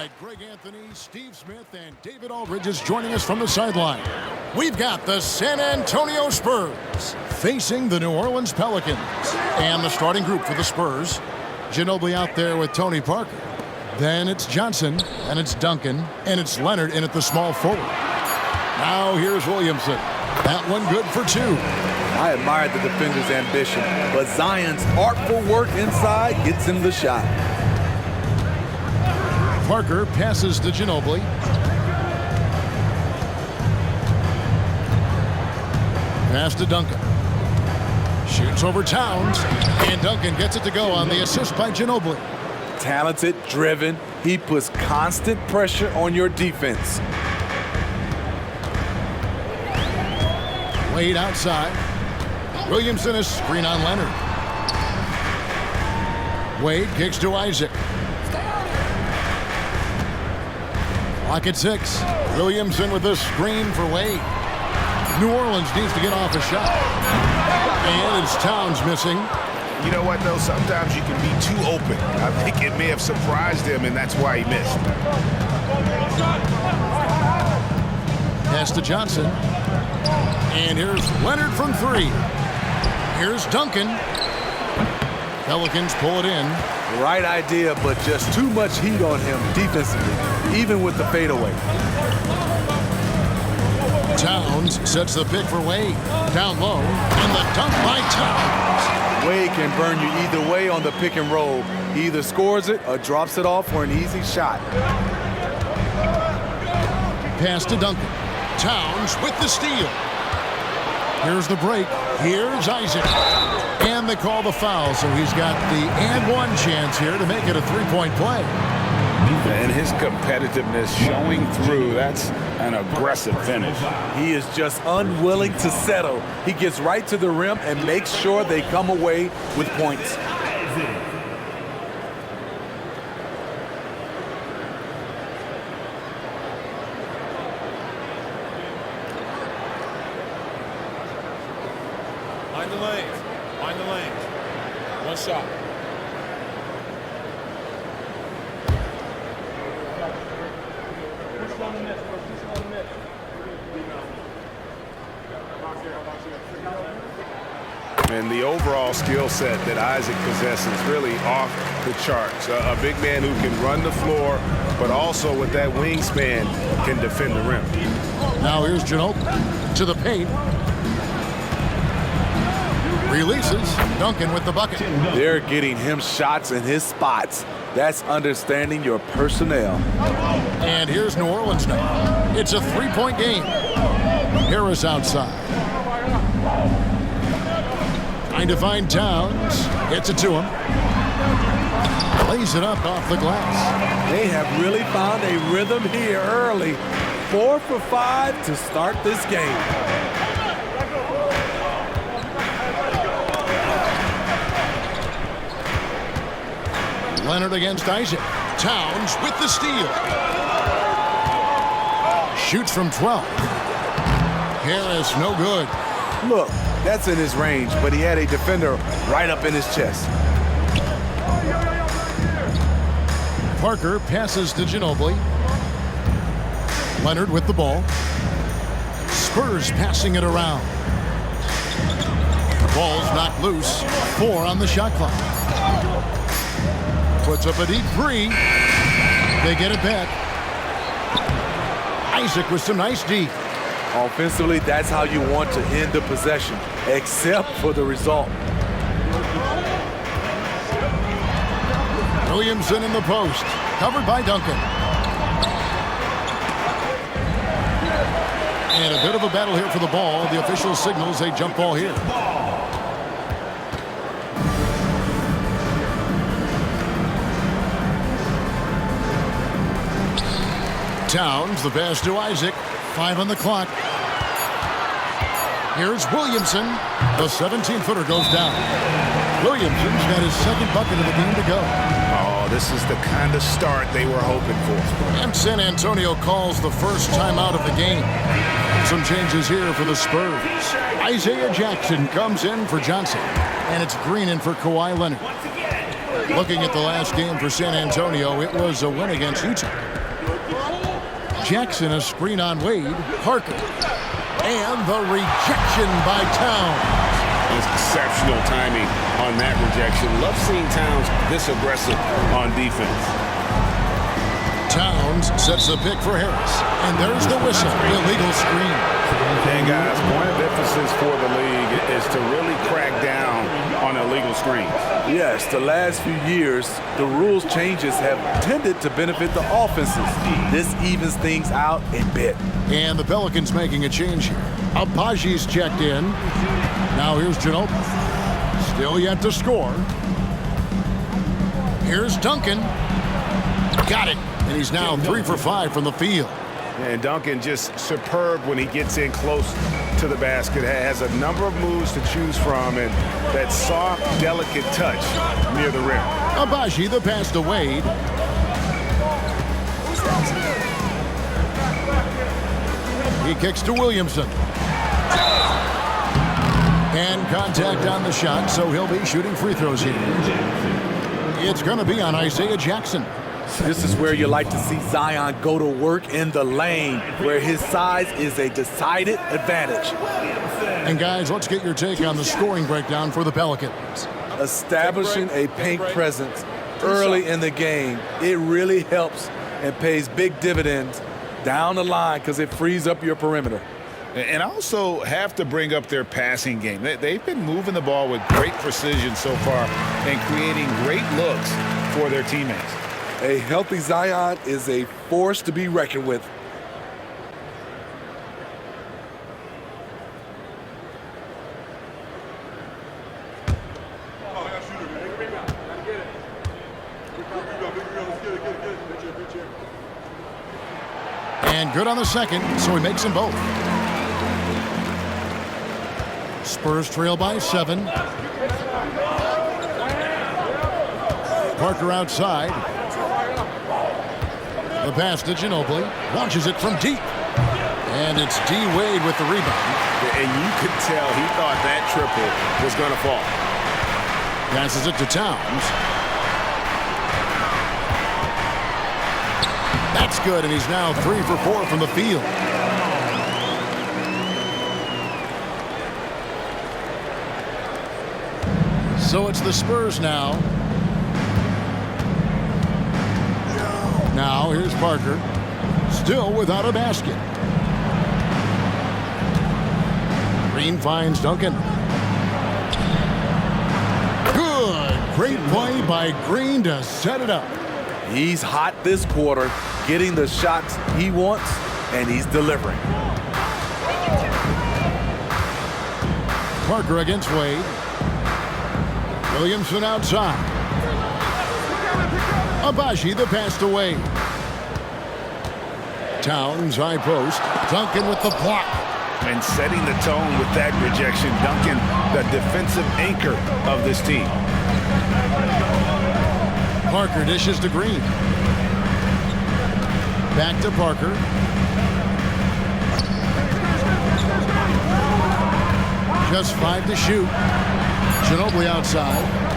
right, Greg Anthony, Steve Smith, and David Aldridge is joining us from the sideline. We've got the San Antonio Spurs facing the New Orleans Pelicans. And the starting group for the Spurs, Ginobili out there with Tony Parker. Then it's Johnson, and it's Duncan, and it's Leonard in at the small forward. Now here's Williamson. That one good for two. I admired the defender's ambition, but Zion's artful work inside gets him the shot. Parker passes to Ginobili. Pass to Duncan. Shoots over Towns, and Duncan gets it to go on the assist by Ginobili. Talented, driven, he puts constant pressure on your defense. Wade outside. Williamson is screen on Leonard. Wade kicks to Isaac. Clock at 6. Williamson with the screen for Wade. New Orleans needs to get off a shot. And it's Towns missing. You know what, though? Sometimes you can be too open. I think it may have surprised him, and that's why he missed. Pass to Johnson. And here's Leonard from 3. Here's Duncan. Pelicans pull it in. Right idea, but just too much heat on him defensively, even with the fadeaway. Towns sets the pick for Wade. Down low, and the dunk by Towns. Wade can burn you either way on the pick and roll. He either scores it or drops it off for an easy shot. Pass to Duncan. Towns with the steal. Here's the break. Here's Isaac. And they call the foul, so he's got the and one chance here to make it a three-point play. And his competitiveness showing through. That's an aggressive finish. He is just unwilling to settle. He gets right to the rim and makes sure they come away with points. Find the lanes. Find the lanes. One shot. And the overall skill set that Isaac possesses really off the charts. A big man who can run the floor, but also with that wingspan can defend the rim. Now here's Ginobili to the paint. Releases. Duncan with the bucket. They're getting him shots in his spots. That's understanding your personnel. And here's New Orleans now. It's a three-point game. Harris outside. Trying to find Towns. Gets it to him. Lays it up off the glass. They have really found a rhythm here early. 4 for 5 to start this game. Leonard against Isaac. Towns with the steal. Shoots from 12. Harris, no good. Look, that's in his range, but he had a defender right up in his chest. Parker passes to Ginobili. Leonard with the ball. Spurs passing it around. The ball's knocked loose. 4 on the shot clock. Puts up a deep 3. They get it back. Isaac with some nice D. Offensively, that's how you want to end the possession, except for the result. Williamson in the post. Covered by Duncan. And a bit of a battle here for the ball. The official signals a jump ball here. Towns, the pass to Isaac. 5 on the clock. Here's Williamson. The 17-footer goes down. Williamson's got his second bucket of the game to go. Oh, this is the kind of start they were hoping for. And San Antonio calls the first timeout of the game. Some changes here for the Spurs. Isaiah Jackson comes in for Johnson. And it's Green in for Kawhi Leonard. Looking at the last game for San Antonio, it was a win against Utah. Jackson, a screen on Wade. Parker. And the rejection by Towns. It's exceptional timing on that rejection. Love seeing Towns this aggressive on defense. Towns sets the pick for Harris. And there's the whistle. Illegal screen. And guys, point of emphasis for the league is to really crack down on illegal screens. Yes, the last few years, the rules changes have tended to benefit the offenses. This evens things out a bit. And the Pelicans making a change here. Abaji's checked in. Now here's Ginobili. Still yet to score. Here's Duncan. Got it. And he's now 3 for 5 from the field. And Duncan just superb when he gets in close to the basket. Has a number of moves to choose from, and that soft, delicate touch near the rim. Abaji, the pass to Wade. He kicks to Williamson. And contact on the shot, so he'll be shooting free throws here. It's going to be on Isaiah Jackson. This is where you like to see Zion go to work in the lane, where his size is a decided advantage. And guys, let's get your take on the scoring breakdown for the Pelicans. Establishing a paint presence early in the game, it really helps and pays big dividends down the line because it frees up your perimeter. And also have to bring up their passing game. They've been moving the ball with great precision so far and creating great looks for their teammates. A healthy Zion is a force to be reckoned with. And good on the second, so he makes them both. Spurs trail by 7. Parker outside. The pass to Ginobili. Launches it from deep. And it's D. Wade with the rebound. And you could tell he thought that triple was going to fall. Passes it to Towns. That's good, and he's now 3 for 4 from the field. So it's the Spurs now. Now here's Parker. Still without a basket. Green finds Duncan. Good. Great play by Green to set it up. He's hot this quarter, getting the shots he wants, and he's delivering. Parker against Wade. Williamson outside. Abaji, the pass to Wade. Towns, high post. Duncan with the block. And setting the tone with that rejection. Duncan, the defensive anchor of this team. Parker dishes to Green. Back to Parker. Just 5 to shoot. Ginobili outside.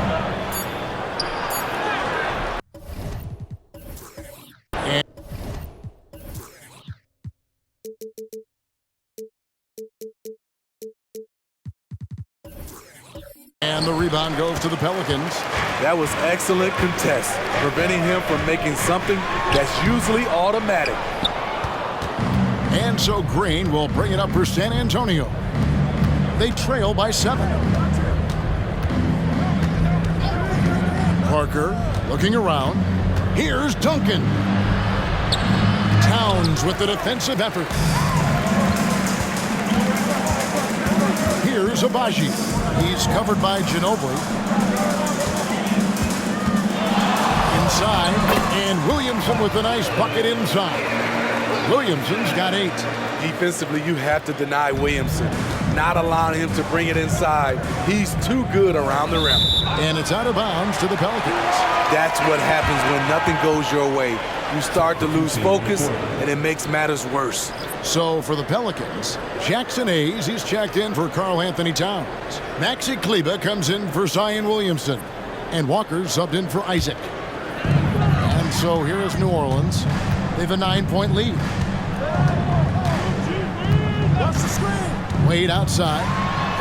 And the rebound goes to the Pelicans. That was excellent contest, preventing him from making something that's usually automatic. And so Green will bring it up for San Antonio. They trail by 7. Parker looking around. Here's Duncan. Towns with the defensive effort. Here's Abaji. He's covered by Ginobili. Inside, and Williamson with a nice bucket inside. Williamson's got 8. Defensively, you have to deny Williamson, not allowing him to bring it inside. He's too good around the rim. And it's out of bounds to the Pelicans. That's what happens when nothing goes your way. You start to lose focus, and it makes matters worse. So for the Pelicans, Jackson Hayes, he's checked in for Karl Anthony Towns. Maxi Kleber comes in for Zion Williamson. And Walker subbed in for Isaac. And so here is New Orleans. They have a 9-point lead. Wade outside.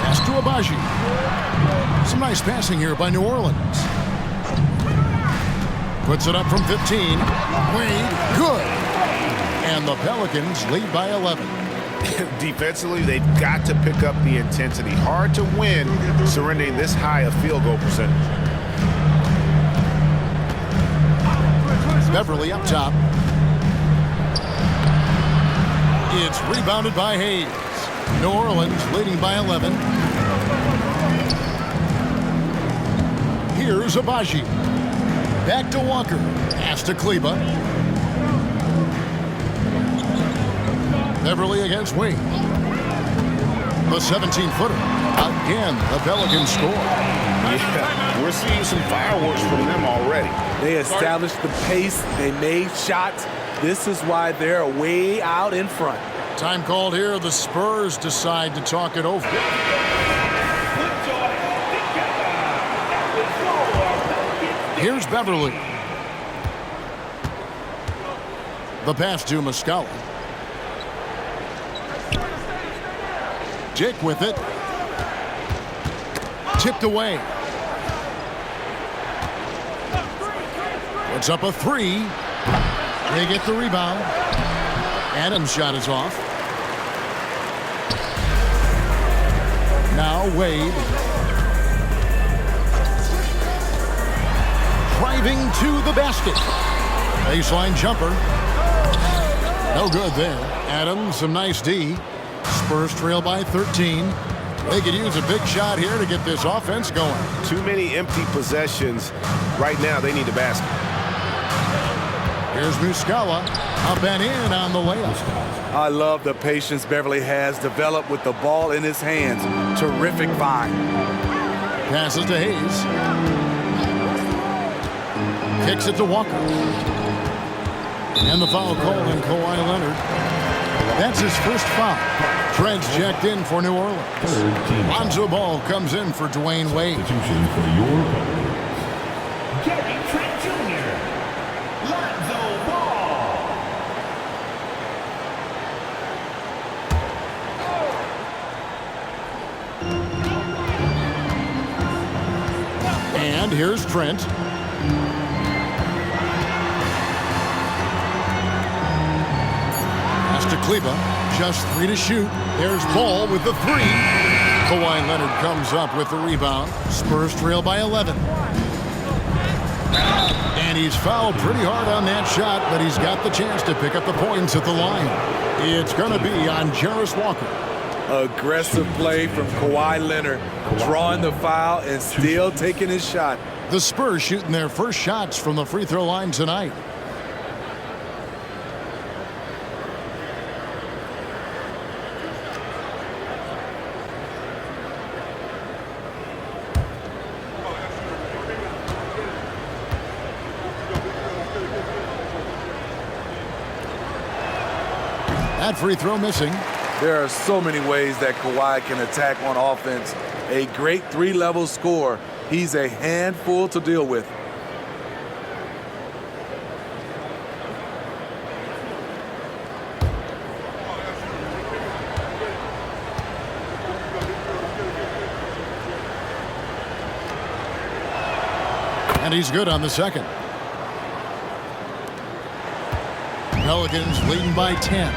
Pass to Abaji. Some nice passing here by New Orleans. Puts it up from 15. Wade, good. And the Pelicans lead by 11. Defensively, they've got to pick up the intensity. Hard to win surrendering this high a field goal percentage. Beverly up top. It's rebounded by Hayes. New Orleans leading by 11. Here's Abaji. Back to Walker. Pass to Kleba. Beverly against Wade. The 17-footer. Again, the Pelicans score. Yeah, we're seeing some fireworks from them already. They established the pace. They made shots. This is why they're way out in front. Time called here. The Spurs decide to talk it over. Here's Beverly. The pass to Muscala. Dick with it. Tipped away. Puts up a three. They get the rebound. Adams' shot is off. Now Wade. Driving to the basket. Baseline jumper. No good there. Adams, some nice D. Spurs trail by 13. They could use a big shot here to get this offense going. Too many empty possessions. Right now, they need a basket. Here's Muscala. Up and in on the layup. I love the patience Beverly has developed with the ball in his hands. Terrific find. Passes to Hayes. Kicks it to Walker. And the foul call on Kawhi Leonard. That's his first foul. Trent's checked in for New Orleans. Lonzo Ball comes in for Dwayne Wade. And here's Trent. Pass to Kleba. Just 3 to shoot. There's Ball with the 3. Kawhi Leonard comes up with the rebound. Spurs trail by 11. And he's fouled pretty hard on that shot, but he's got the chance to pick up the points at the line. It's going to be on Jarris Walker. Aggressive play from Kawhi Leonard, drawing the foul and still taking his shot. The Spurs shooting their first shots from the free throw line tonight. That free throw missing. There are so many ways that Kawhi can attack on offense. A great 3-level scorer. He's a handful to deal with. And he's good on the second. Pelicans leading by 10.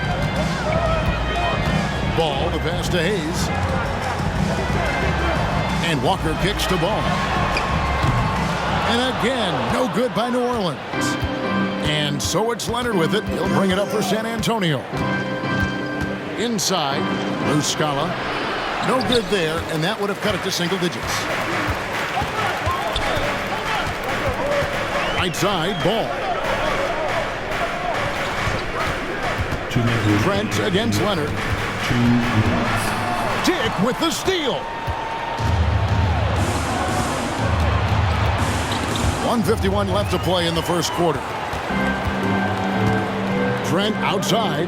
Ball, the pass to Hayes. And Walker kicks to Ball. And again, no good by New Orleans. And so it's Leonard with it. He'll bring it up for San Antonio. Inside, Muscala. No good there, and that would have cut it to single digits. Right side, Ball. Trent against Leonard. Dick with the steal. 1:51 left to play in the first quarter. Trent outside.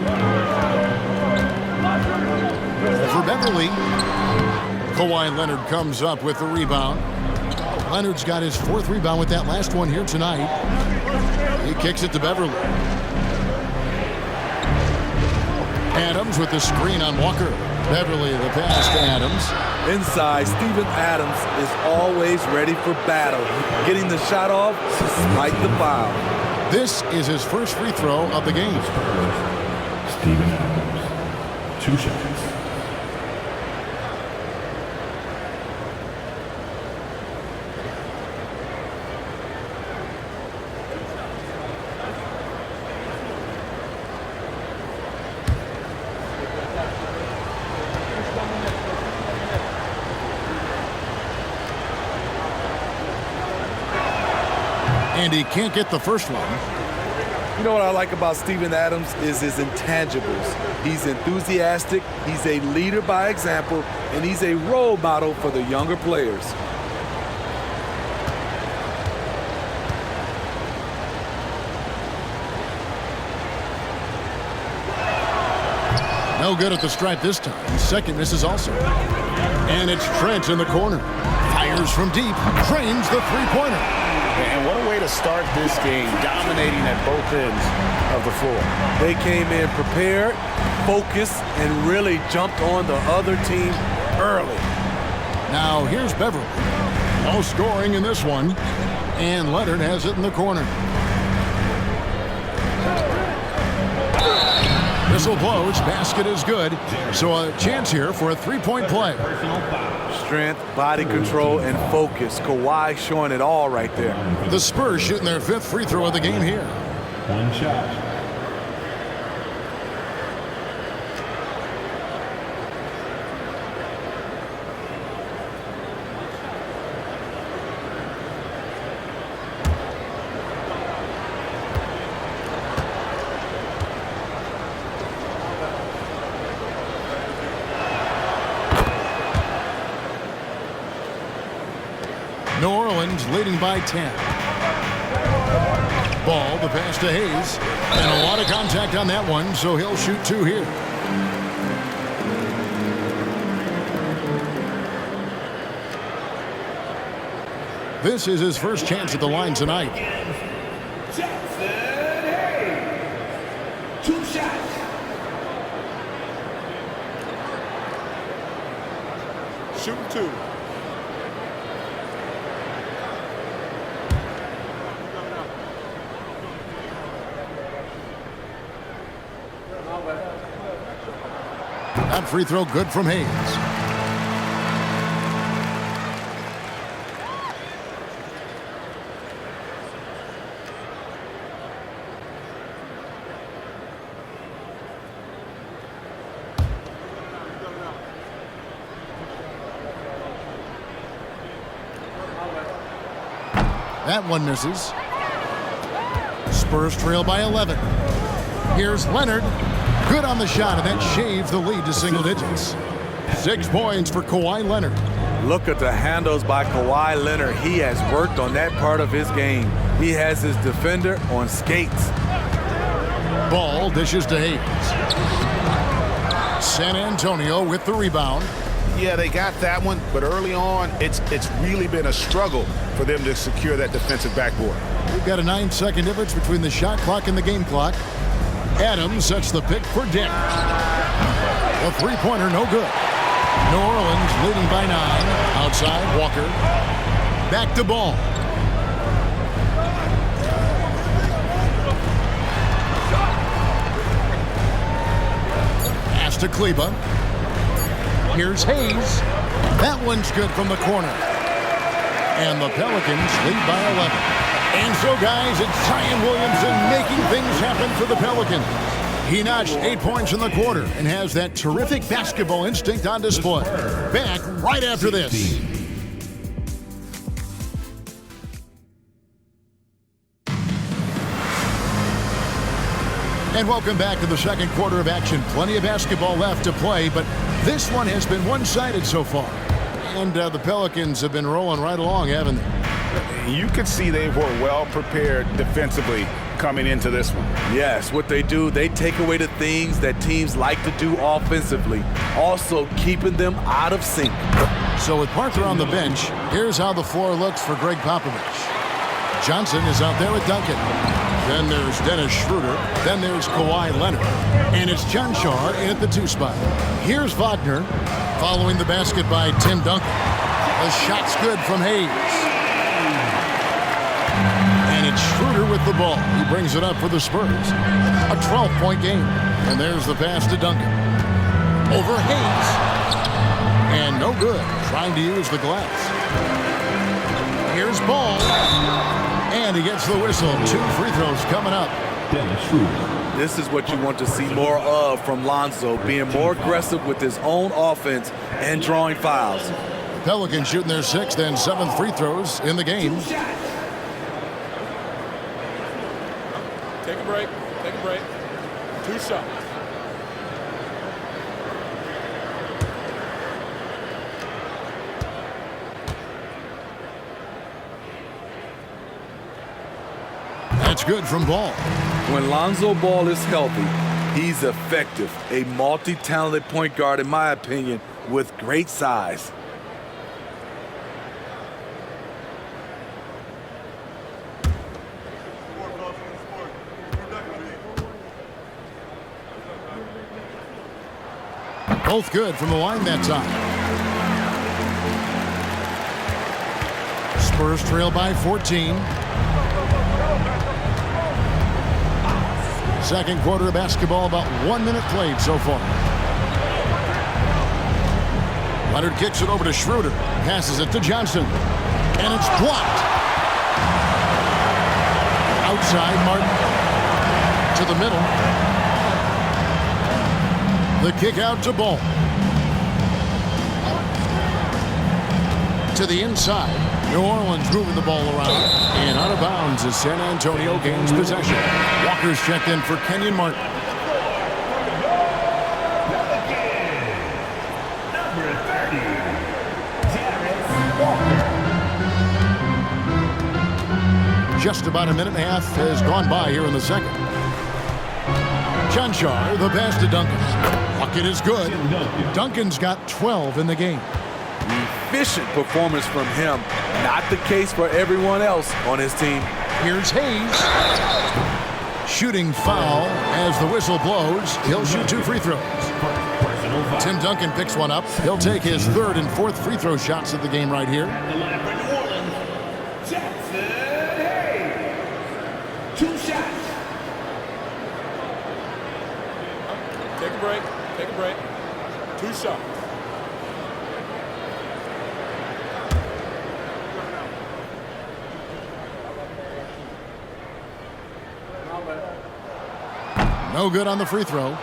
For Beverly. Kawhi Leonard comes up with the rebound. Leonard's got his 4th rebound with that last one here tonight. He kicks it to Beverly. Adams with the screen on Walker. Beverly the pass to Adams. Inside, Steven Adams is always ready for battle. Getting the shot off despite the foul. This is his first free throw of the game. Steven Adams, 2 shots. And he can't get the first one. You know what I like about Steven Adams is his intangibles. He's enthusiastic, he's a leader by example, and he's a role model for the younger players. No good at the stripe this time. His second misses also. And it's Trent in the corner. Fires from deep. Trains the three-pointer. And what a way to start this game, dominating at both ends of the floor. They came in prepared, focused, and really jumped on the other team early. Now here's Beverly. No scoring in this one. And Leonard has it in the corner. Whistle blows. Basket is good. So a chance here for a three-point play. Strength, body control, and focus. Kawhi showing it all right there. The Spurs shooting their 5th free throw of the game here. 1 shot. New Orleans leading by 10. Ball, the pass to Hayes. And a lot of contact on that one, so he'll shoot 2 here. This is his first chance at the line tonight. Jackson Hayes, 2 shots. Shooting 2. That free throw good from Hayes. That one misses. Spurs trail by 11. Here's Leonard. Good on the shot, and that shaves the lead to single digits. 6 points for Kawhi Leonard. Look at the handles by Kawhi Leonard. He has worked on that part of his game. He has his defender on skates. Ball dishes to Hayes. San Antonio with the rebound. Yeah, they got that one, but early on, it's really been a struggle for them to secure that defensive backboard. We've got a 9-second difference between the shot clock and the game clock. Adams sets the pick for Dick. A three-pointer, no good. New Orleans leading by 9. Outside, Walker. Back to Ball. Pass to Kleba. Here's Hayes. That one's good from the corner. And the Pelicans lead by 11. And so, guys, it's Zion Williamson making things happen for the Pelicans. He notched 8 points in the quarter and has that terrific basketball instinct on display. Back right after this. And welcome back to the second quarter of action. Plenty of basketball left to play, but this one has been one-sided so far. And the Pelicans have been rolling right along, haven't they? You could see they were well prepared defensively coming into this one. Yes, what they do, they take away the things that teams like to do offensively, also keeping them out of sync. So with Parker on the bench, here's how the floor looks for Greg Popovich. Johnson is out there with Duncan. Then there's Dennis Schroeder. Then there's Kawhi Leonard. And it's John Shaw in at the 2 spot. Here's Wagner following the basket by Tim Duncan. The shot's good from Hayes. And it's Schroeder with the ball. He brings it up for the Spurs. A 12-point game. And there's the pass to Duncan. Over Hayes. And no good. Trying to use the glass. Here's Ball. And he gets the whistle. 2 free throws coming up. Dennis Schroeder. This is what you want to see more of from Lonzo, being more aggressive with his own offense and drawing fouls. Pelicans shooting their 6th and 7th free throws in the game. Take a break. Take a break. 2 shots. That's good from Ball. When Lonzo Ball is healthy, he's effective. A multi-talented point guard, in my opinion, with great size. Both good from the line that time. Spurs trail by 14. Second quarter of basketball, about 1 minute played so far. Leonard kicks it over to Schroeder. Passes it to Johnson. And it's blocked. Outside, Martin. To the middle. The kick out to Ball. To the inside. New Orleans moving the ball around. And out of bounds as San Antonio gains possession. Walker's checked in for Kenyon Martin. Number 30. Just about a minute and a half has gone by here in the second. John Shaw, the pass to Duncan. Bucket is good. Duncan's got 12 in the game. Efficient performance from him. Not the case for everyone else on his team. Here's Hayes. Shooting foul as the whistle blows. He'll shoot 2 free throws. Tim Duncan picks one up. He'll take his 3rd and 4th free throw shots of the game right here. The line for New Orleans, Jackson Hayes. 2 shots. Take a break. Take a break. 2 shots. No good on the free throw.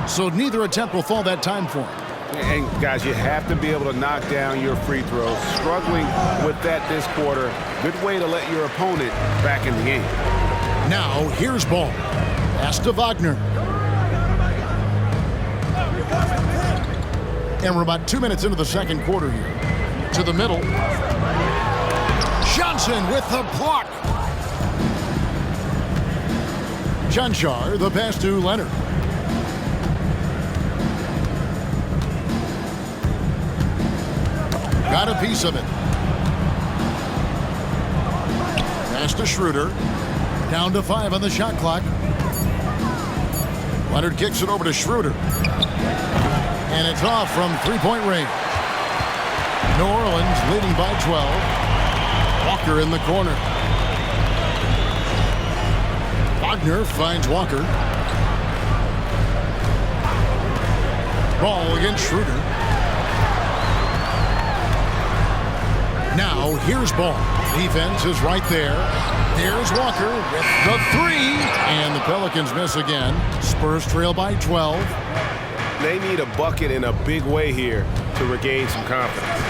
So neither attempt will fall that time for him. And guys, you have to be able to knock down your free throws. Struggling with that this quarter. Good way to let your opponent back in the game. Now here's Ball. Pass to Wagner. And we're about 2 minutes into the second quarter here. To the middle. Johnson with the block. John Shaw, the pass to Leonard. Got a piece of it. Pass to Schroeder. Down to 5 on the shot clock. Leonard kicks it over to Schroeder. And it's off from 3-point range. New Orleans leading by 12. Walker in the corner. Wagner finds Walker. Ball against Schroeder. Now here's Ball. Defense is right there. There's Walker with the 3. And the Pelicans miss again. Spurs trail by 12. They need a bucket in a big way here to regain some confidence.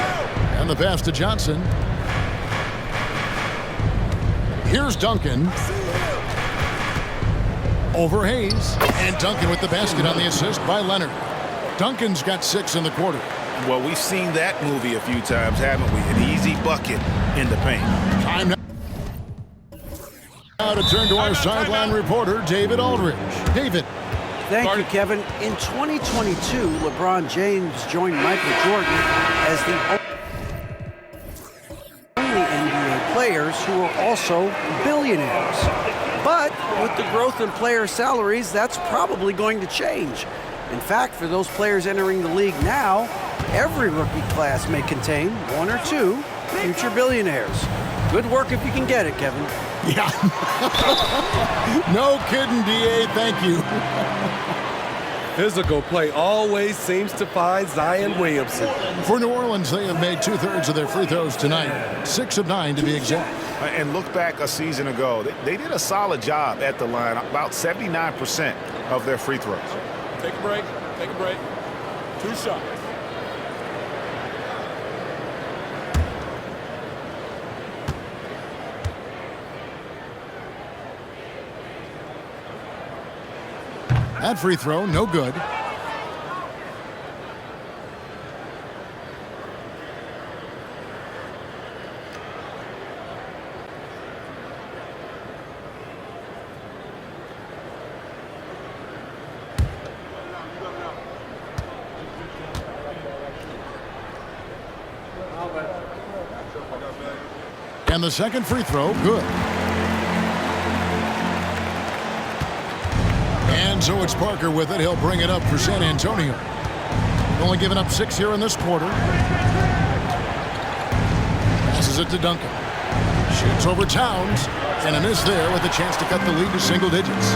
And the pass to Johnson. Here's Duncan. Over Hayes. And Duncan with the basket on the assist by Leonard. Duncan's got 6 in the quarter. Well, we've seen that movie a few times, haven't we? An easy bucket in the paint. Time now. Now to turn to our sideline reporter, David Aldridge. David. Thank you, Kevin. In 2022, LeBron James joined Michael Jordan as the only NBA players who are also billionaires. But with the growth in player salaries, that's probably going to change. In fact, for those players entering the league now, every rookie class may contain one or two future billionaires. Good work if you can get it, Kevin. Yeah. No kidding, D.A. Thank you. Physical play always seems to find Zion Williamson. For New Orleans, they have made 2/3 of their free throws tonight. 6 of 9 to be exact. And look back a season ago. They did a solid job at the line, about 79% of their free throws. Take a break. Take a break. 2 shots. That free throw, no good. And the second free throw, good. And so it's Parker with it. He'll bring it up for San Antonio. Only giving up 6 here in this quarter. Passes it to Duncan. Shoots over Towns. And a miss there with a chance to cut the lead to single digits.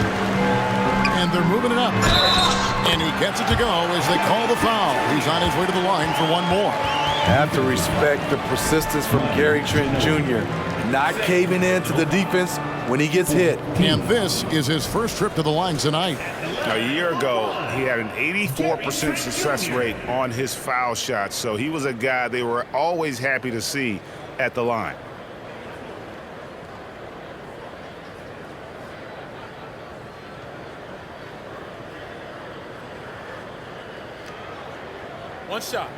And they're moving it up. And he gets it to go as they call the foul. He's on his way to the line for one more. Have to respect the persistence from Gary Trent Jr. Not caving in to the defense when he gets hit. And this is his first trip to the line tonight. A year ago, he had an 84% success rate on his foul shots. So he was a guy they were always happy to see at the line. One shot.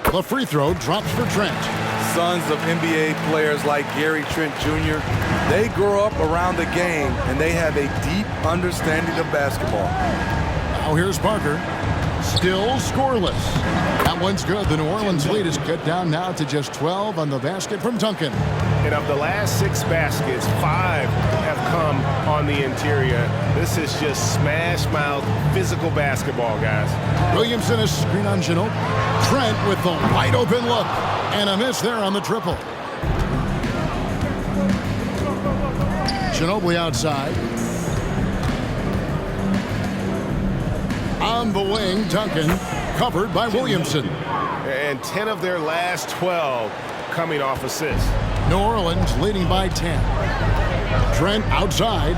The free throw drops for Trent. Sons of NBA players like Gary Trent Jr., they grow up around the game and they have a deep understanding of basketball. Now here's Parker. Still scoreless. That one's good. The New Orleans lead is cut down now to just 12 on the basket from Duncan. And of the last 6 baskets, 5 have come on the interior. This is just smash mouth physical basketball, guys. Williamson is screen on Ginobili. Trent with the wide open look. And a miss there on the triple. Ginobili outside. On the wing, Duncan, covered by Williamson. And 10 of their last 12 coming off assists. New Orleans leading by 10. Trent outside.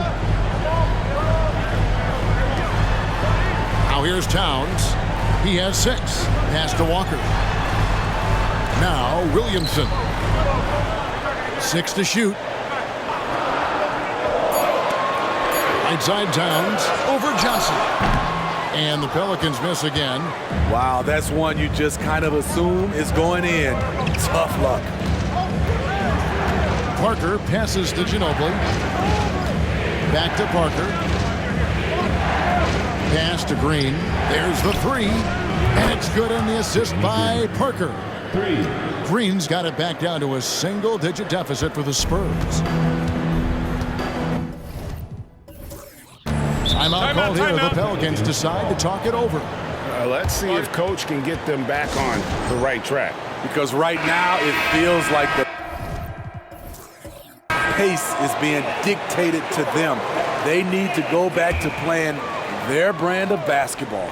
Now here's Towns. He has 6. Pass to Walker. Now Williamson. 6 to shoot. Right side Towns over Johnson. And the Pelicans miss again. Wow, that's one you just kind of assume is going in. Tough luck. Parker passes to Ginobili. Back to Parker. Pass to Green. There's the 3. And it's good on the assist by Parker. Green's got it back down to a single-digit deficit for the Spurs. Timeout called here. The Pelicans decide to talk it over. Let's see if Coach can get them back on the right track. Because right now it feels like the pace is being dictated to them. They need to go back to playing their brand of basketball.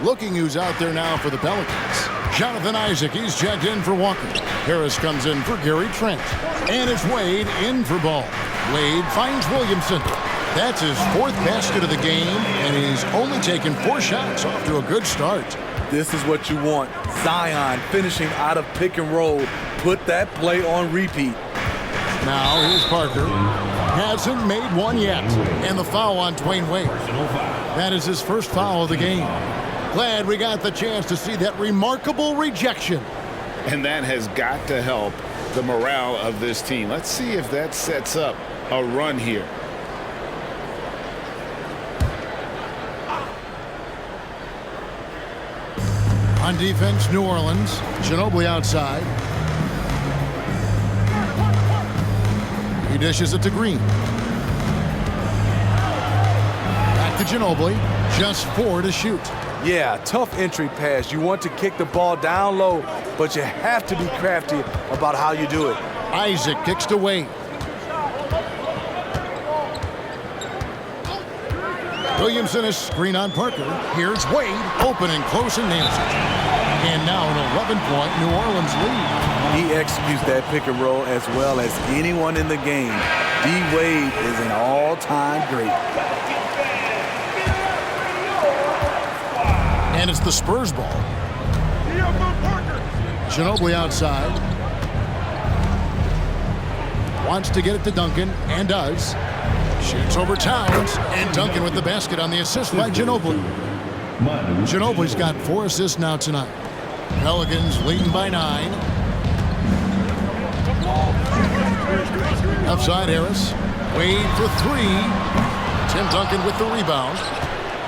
Looking who's out there now for the Pelicans. Jonathan Isaac, he's checked in for Walker. Harris comes in for Gary Trent. And it's Wade in for Ball. Wade finds Williamson. That's his 4th basket of the game, and he's only taken 4 shots off to a good start. This is what you want. Zion finishing out of pick and roll. Put that play on repeat. Now here's Parker. hasn't made one yet. And the foul on Dwayne Wade. That is his first foul of the game. Glad we got the chance to see that remarkable rejection. And that has got to help the morale of this team. Let's see if that sets up a run here. On defense, New Orleans. Ginobili outside. He dishes it to Green. Back to Ginobili. Just 4 to shoot. Yeah, tough entry pass. You want to kick the ball down low, but you have to be crafty about how you do it. Isaac kicks to Wade. Williamson is screen on Parker. Here's Wade, open and close and nails it. And now an 11-point New Orleans lead. He executes that pick and roll as well as anyone in the game. D. Wade is an all-time great. And it's the Spurs ball. Ginobili outside. Wants to get it to Duncan, and does. Shoots over Towns, and Duncan with the basket on the assist by Ginobili. Ginobili's got 4 assists now tonight. Pelicans leading by 9. Outside Harris. Wade for 3. Tim Duncan with the rebound.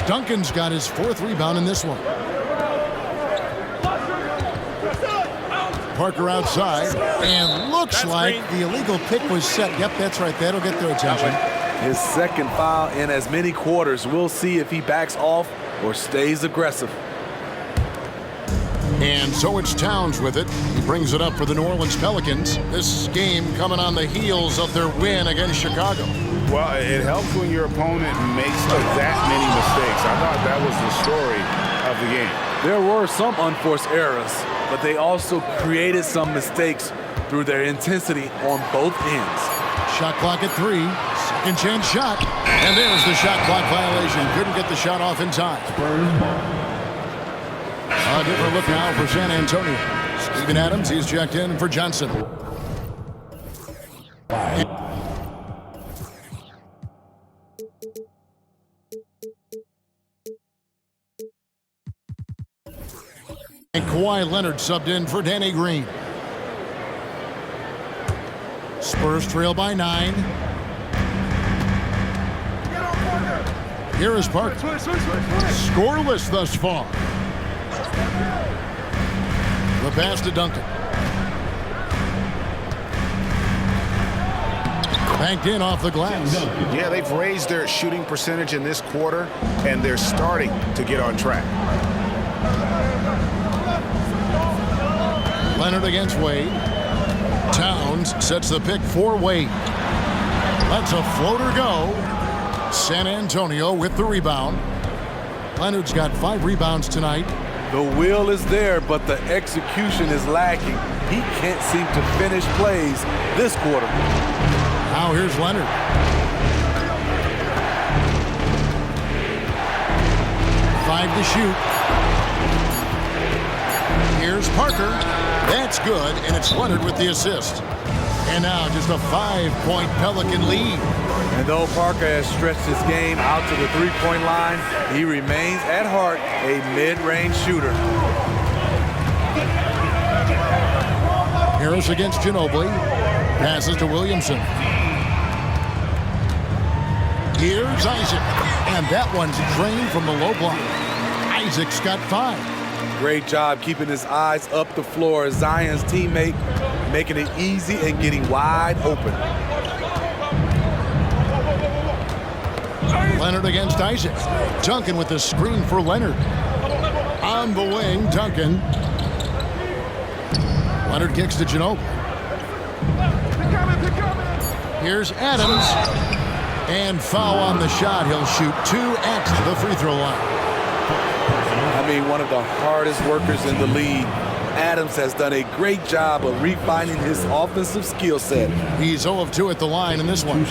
Duncan's got his 4th rebound in this one. Parker outside, and looks like the illegal pick was set. Yep, that's right. That'll get their attention. His second foul in as many quarters. We'll see if he backs off or stays aggressive. And so it's Towns with it. He brings it up for the New Orleans Pelicans. This game coming on the heels of their win against Chicago. Well, it helps when your opponent makes that many mistakes. I thought that was the story of the game. There were some unforced errors, but they also created some mistakes through their intensity on both ends. Shot clock at 3. Second chance shot. And there's the shot clock violation. Couldn't get the shot off in time. A different look now for San Antonio. Steven Adams, he's checked in for Johnson. And Kawhi Leonard subbed in for Danny Green. Spurs trail by 9. Here is Parker. Scoreless thus far. The pass to Duncan. Banked in off the glass. Yeah, they've raised their shooting percentage in this quarter, and they're starting to get on track. Leonard against Wade. Towns sets the pick for Wade. Lets a floater go. San Antonio with the rebound. Leonard's got 5 rebounds tonight. The will is there, but the execution is lacking. He can't seem to finish plays this quarter. Now here's Leonard. Five to shoot. Here's Parker. That's good, and it's Leonard with the assist. And now just a 5-point Pelican lead. And though Parker has stretched his game out to the three-point line, he remains at heart a mid-range shooter. Harris against Ginobili. Passes to Williamson. Here's Isaac. And that one's drained from the low block. Isaac's got 5. Great job keeping his eyes up the floor. Zion's teammate making it easy and getting wide open. Leonard against Isaac. Duncan with the screen for Leonard. On the wing, Duncan. Leonard kicks to Ginobili. Here's Adams. And foul on the shot. He'll shoot 2 at the free throw line. I mean, one of the hardest workers in the league. Adams has done a great job of refining his offensive skill set. He's 0 of 2 at the line in this one.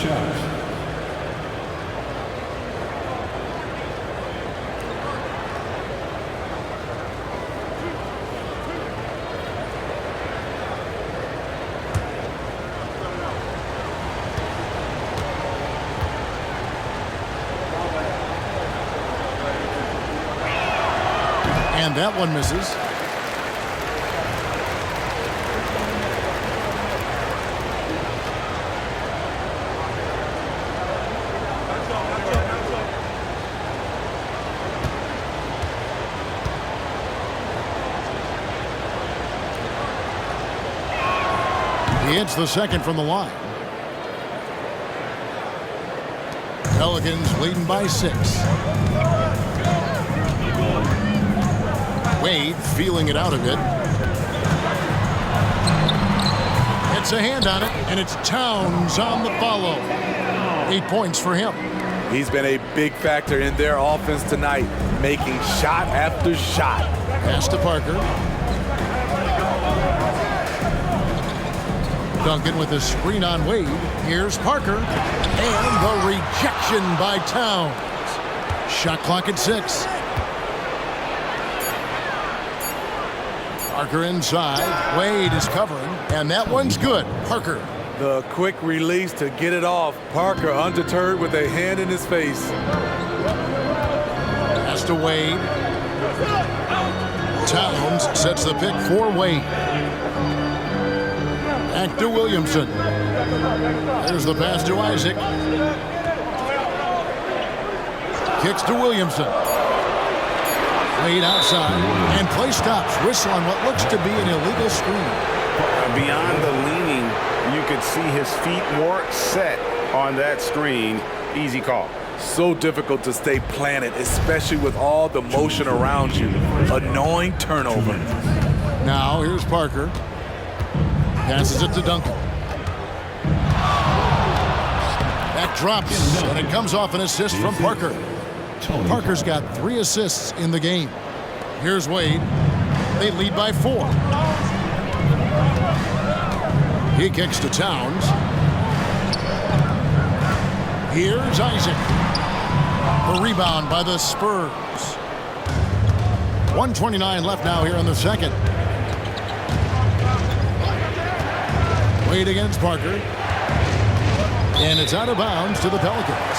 that one misses. He hits the second from the line. Pelicans leading by 6. Wade feeling it out a bit. Gets a hand on it, and it's Towns on the follow. 8 points for him. He's been a big factor in their offense tonight, making shot after shot. Pass to Parker. Duncan with a screen on Wade. Here's Parker. And the rejection by Towns. Shot clock at 6. Parker inside. Wade is covering. And that one's good. Parker. The quick release to get it off. Parker undeterred with a hand in his face. Pass to Wade. Towns sets the pick for Wade. Back to Williamson. There's the pass to Isaac. Kicks to Williamson. Wade outside. And play stops. Whistle on what looks to be an illegal screen. Beyond the leaning, you could see his feet weren't set on that screen. Easy call. So difficult to stay planted, especially with all the motion around you. Annoying turnover. Now here's Parker. Passes it to Duncan. That drops, and it comes off an assist from Parker. Parker's got 3 assists in the game. Here's Wade. They lead by 4. He kicks to Towns. Here's Isaac. The rebound by the Spurs. 1:29 left now here in the second. Wade against Parker. And it's out of bounds to the Pelicans.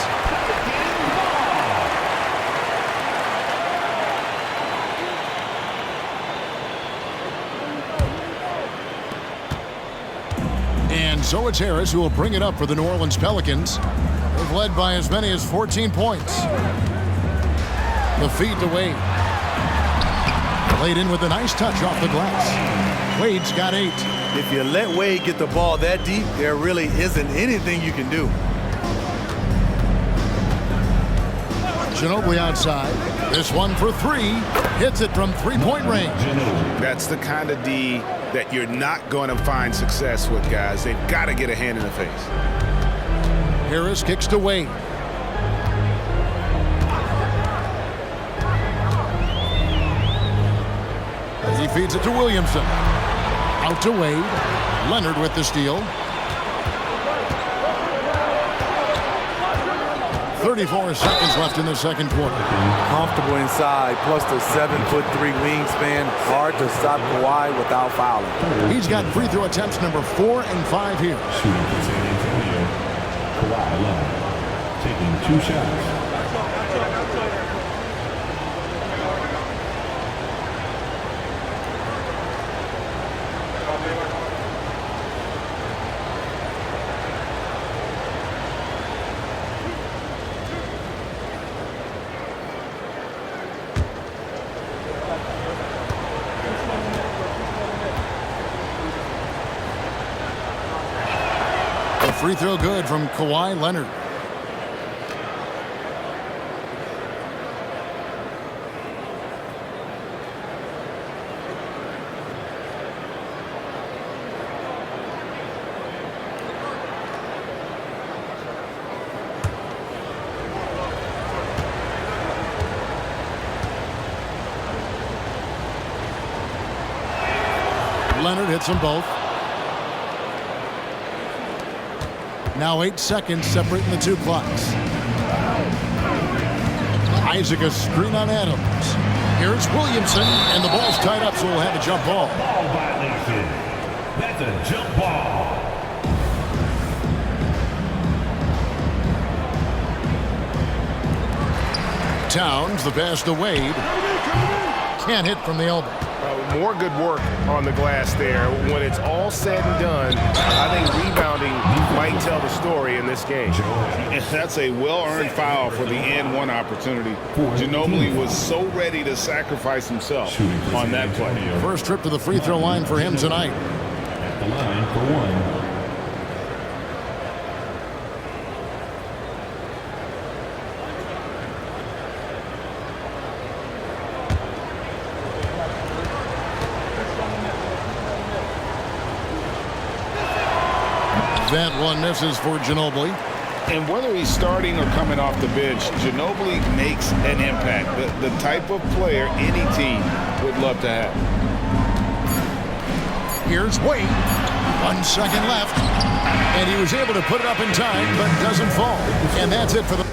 And so it's Harris who will bring it up for the New Orleans Pelicans. They've led by as many as 14 points. The feed to Wade. Laid in with a nice touch off the glass. Wade's got 8. If you let Wade get the ball that deep, there really isn't anything you can do. Ginobili outside. This one for 3. Hits it from 3-point range. That's the kind of D that you're not going to find success with, guys. They've got to get a hand in the face. Harris kicks to Wade. He feeds it to Williamson. Out to Wade. Leonard with the steal. 34 seconds left in the second quarter. Comfortable inside, plus the 7'3" wingspan. Hard to stop Kawhi without fouling. He's got free throw attempts number 4 and 5 here. Shooting for San Antonio, Kawhi Leonard, taking 2 shots. Free throw good from Kawhi Leonard. Leonard hits them both. Now 8 seconds separating the 2 clocks. Isaac a screen on Adams. Here's Williamson, and the ball's tied up, so we'll have a jump ball. Ball violation. That's a jump ball. Towns, the pass to Wade. can't hit from the elbow. More good work on the glass there. When it's all said and done, I think rebounding might tell the story in this game. And that's a well-earned foul for the and one opportunity. Ginobili was so ready to sacrifice himself on that play. First trip to the free throw line for him tonight. At the line for one. That one misses for Ginobili. And whether he's starting or coming off the bench, Ginobili makes an impact. The type of player any team would love to have. Here's Wade. 1 second left. And he was able to put it up in time, but doesn't fall. And that's it for the...